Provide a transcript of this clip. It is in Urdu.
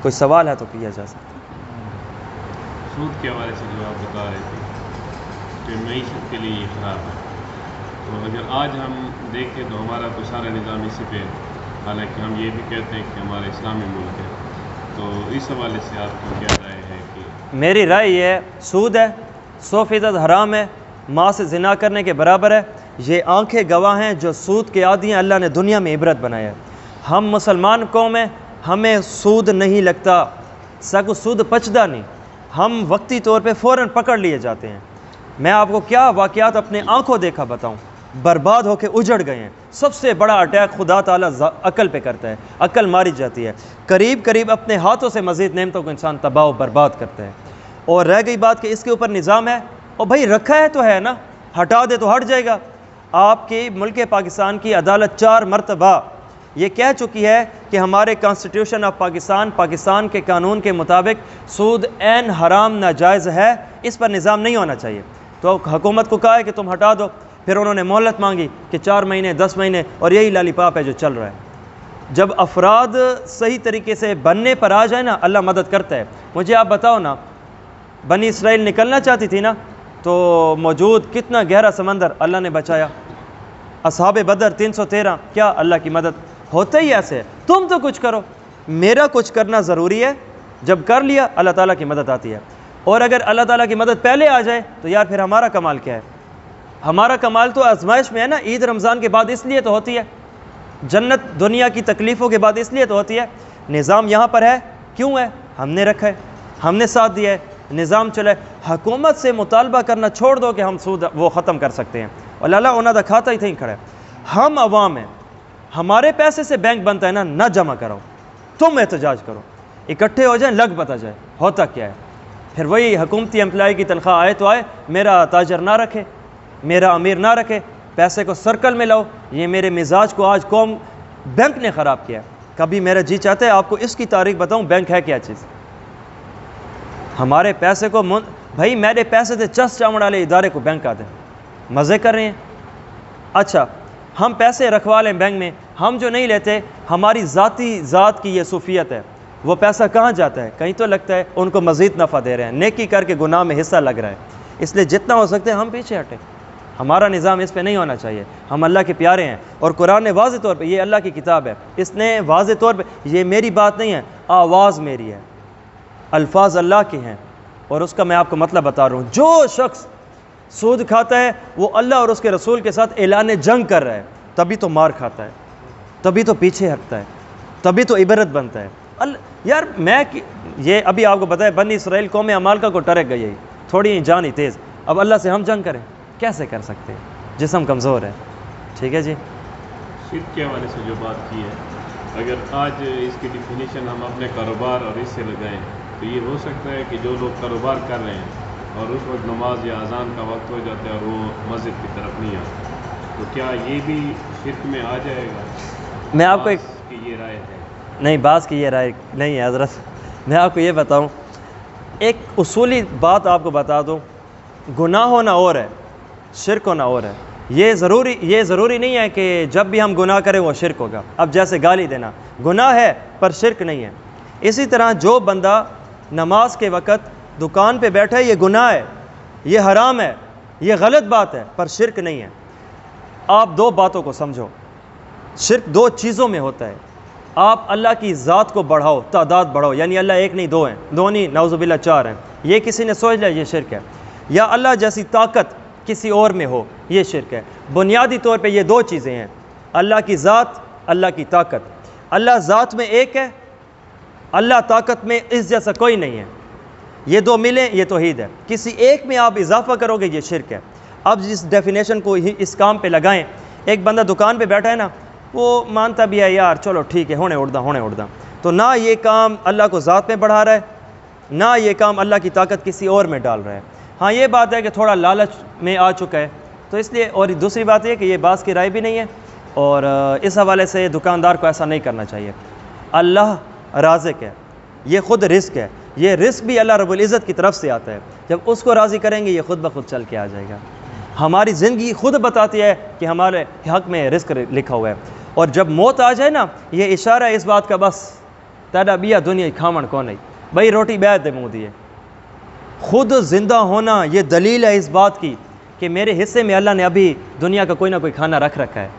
کوئی سوال ہے تو کیا جا سکتا ہے۔ سود کے حوالے سے جو آپ بتا رہے تھے کہ معیشت کے لیے یہ خراب ہے، تو اگر آج ہم دیکھیں تو ہمارا تو سارا نظام اسی پہ ہے، حالانکہ ہم یہ بھی کہتے ہیں کہ ہمارا اسلامی ملک ہے، تو اس حوالے سے آپ کی کیا رائے ہے؟ کہ میری رائے یہ ہے، سود ہے 100% حرام ہے، ماں سے زنا کرنے کے برابر ہے۔ یہ آنکھیں گواہ ہیں، جو سود کے عادی ہیں اللہ نے دنیا میں عبرت بنایا ہے۔ ہم مسلمان قوم ہیں، ہمیں سود نہیں لگتا، سگو سود پچدا نہیں، ہم وقتی طور پہ فوراً پکڑ لیے جاتے ہیں۔ میں آپ کو کیا واقعات اپنے آنکھوں دیکھا بتاؤں، برباد ہو کے اجڑ گئے ہیں۔ سب سے بڑا اٹیک خدا تعالیٰ عقل پہ کرتا ہے، عقل ماری جاتی ہے، قریب اپنے ہاتھوں سے مزید نعمتوں کو انسان تباہ و برباد کرتا ہے۔ اور رہ گئی بات کہ اس کے اوپر نظام ہے، اور بھائی رکھا ہے تو ہے نا، ہٹا دے تو ہٹ جائے گا۔ آپ کی ملک پاکستان کی عدالت 4 مرتبہ یہ کہہ چکی ہے کہ ہمارے کانسٹیٹیوشن آف پاکستان کے قانون کے مطابق سود عین حرام ناجائز ہے، اس پر نظام نہیں ہونا چاہیے۔ تو حکومت کو کہا ہے کہ تم ہٹا دو، پھر انہوں نے مہلت مانگی کہ 4 مہینے 10 مہینے، اور یہی لالی پاپ ہے جو چل رہا ہے۔ جب افراد صحیح طریقے سے بننے پر آ جائے نا، اللہ مدد کرتا ہے۔ مجھے آپ بتاؤ نا، بنی اسرائیل نکلنا چاہتی تھی نا، تو موجود کتنا گہرا سمندر اللہ نے بچایا، اصحاب بدر 313، کیا اللہ کی مدد ہوتا ہی ایسے ہے۔ تم تو کچھ کرو، میرا کچھ کرنا ضروری ہے، جب کر لیا اللہ تعالیٰ کی مدد آتی ہے۔ اور اگر اللہ تعالیٰ کی مدد پہلے آ جائے تو یار پھر ہمارا کمال کیا ہے؟ ہمارا کمال تو آزمائش میں ہے نا۔ عید رمضان کے بعد اس لیے تو ہوتی ہے، جنت دنیا کی تکلیفوں کے بعد اس لیے تو ہوتی ہے۔ نظام یہاں پر ہے، کیوں ہے؟ ہم نے رکھا ہے، ہم نے ساتھ دیا ہے، نظام چلے۔ حکومت سے مطالبہ کرنا چھوڑ دو کہ ہم سود وہ ختم کر سکتے ہیں، اور اللہ انہوں دا کھاتا ہی تھیں کھڑا ہے۔ ہم عوام ہیں، ہمارے پیسے سے بینک بنتا ہے نا، نہ جمع کرو، تم احتجاج کرو، اکٹھے ہو جائیں، لگ پتہ جائے ہوتا کیا ہے۔ پھر وہی حکومتی امپلائی کی تنخواہ آئے تو آئے، میرا تاجر نہ رکھے، میرا امیر نہ رکھے، پیسے کو سرکل میں لاؤ۔ یہ میرے مزاج کو آج قوم بینک نے خراب کیا ہے۔ کبھی میرا جی چاہتا ہے آپ کو اس کی تاریخ بتاؤں بینک ہے کیا چیز۔ ہمارے پیسے کو بھائی میرے پیسے سے چس چاوڑ والے ادارے کو بینک آتے ہیں، مزے کر رہے ہیں۔ اچھا ہم پیسے رکھوا لیں بینک میں، ہم جو نہیں لیتے، ہماری ذات کی یہ صوفیت ہے۔ وہ پیسہ کہاں جاتا ہے؟ کہیں تو لگتا ہے ان کو مزید نفع دے رہے ہیں، نیکی کر کے گناہ میں حصہ لگ رہا ہے۔ اس لیے جتنا ہو سکتے ہیں ہم پیچھے ہٹیں، ہمارا نظام اس پہ نہیں ہونا چاہیے۔ ہم اللہ کے پیارے ہیں، اور قرآن نے واضح طور پہ، یہ اللہ کی کتاب ہے، اس نے واضح طور پہ، یہ میری بات نہیں ہے، آواز میری ہے، الفاظ اللہ کے ہیں، اور اس کا میں آپ کو مطلب بتا رہا ہوں۔ جو شخص سود کھاتا ہے وہ اللہ اور اس کے رسول کے ساتھ اعلان جنگ کر رہا ہے، تبھی تو مار کھاتا ہے، تبھی تو پیچھے ہٹتا ہے، تبھی تو عبرت بنتا ہے۔ یار میں یہ ابھی آپ کو بتایا، بنی اسرائیل قوم عمالقہ کو ٹرک گئی، تھوڑی ہی جان ہی تیز، اب اللہ سے ہم جنگ کریں کیسے کر سکتے ہیں؟ جسم کمزور ہے۔ ٹھیک ہے جی۔ شرک کے حوالے سے جو بات کی ہے، اگر آج اس کی ڈیفینیشن ہم اپنے کاروبار اور اس سے لگائیں تو یہ ہو سکتا ہے کہ جو لوگ کاروبار کر رہے ہیں اور اس وقت نماز یا اذان کا وقت ہو جاتا ہے اور وہ مسجد کی طرف نہیں آتے، تو کیا یہ بھی شرک میں آ جائے گا؟ میں آپ کو یہ رائے ہے نہیں، بعض کی یہ رائے نہیں ہے حضرت۔ میں آپ کو یہ بتاؤں، ایک اصولی بات آپ کو بتا دوں، گناہ ہونا اور ہے، شرک ہونا اور ہے۔ یہ ضروری نہیں ہے کہ جب بھی ہم گناہ کریں وہ شرک ہوگا۔ اب جیسے گالی دینا گناہ ہے پر شرک نہیں ہے، اسی طرح جو بندہ نماز کے وقت دکان پہ بیٹھا ہے یہ گناہ ہے، یہ حرام ہے، یہ غلط بات ہے، پر شرک نہیں ہے۔ آپ 2 باتوں کو سمجھو، شرک 2 چیزوں میں ہوتا ہے۔ آپ اللہ کی ذات کو بڑھاؤ، تعداد بڑھاؤ، یعنی اللہ ایک نہیں 2 ہیں، 2 نہیں نعوذ باللہ 4 ہیں، یہ کسی نے سوچ لیا یہ شرک ہے۔ یا اللہ جیسی طاقت کسی اور میں ہو، یہ شرک ہے۔ بنیادی طور پہ یہ 2 چیزیں ہیں، اللہ کی ذات، اللہ کی طاقت۔ اللہ ذات میں ایک ہے، اللہ طاقت میں اس جیسا کوئی نہیں ہے، یہ 2 ملیں یہ توحید ہے۔ کسی ایک میں آپ اضافہ کرو گے یہ شرک ہے۔ اب جس ڈیفینیشن کو اس کام پہ لگائیں، ایک بندہ دکان پہ بیٹھا ہے نا، وہ مانتا بھی ہے یار چلو ٹھیک ہے، ہونے اڑدا، تو نہ یہ کام اللہ کو ذات میں بڑھا رہا ہے، نہ یہ کام اللہ کی طاقت کسی اور میں ڈال رہا ہے۔ ہاں یہ بات ہے کہ تھوڑا لالچ میں آ چکا ہے، تو اس لیے، اور دوسری بات یہ کہ یہ بعض کی رائے بھی نہیں ہے، اور اس حوالے سے دکاندار کو ایسا نہیں کرنا چاہیے۔ اللہ رازق ہے، یہ خود رزق ہے، یہ رزق بھی اللہ رب العزت کی طرف سے آتا ہے، جب اس کو راضی کریں گے یہ خود بخود چل کے آ جائے گا۔ ہماری زندگی خود بتاتی ہے کہ ہمارے حق میں رزق لکھا ہوا ہے، اور جب موت آ جائے نا، یہ اشارہ ہے اس بات کا، بس تیرا بیا دنیا کھاون کو نہیں بھائی روٹی بیعت دے منہ دیے. خود زندہ ہونا یہ دلیل ہے اس بات کی کہ میرے حصے میں اللہ نے ابھی دنیا کا کوئی نہ کوئی کھانا رکھ رکھا ہے.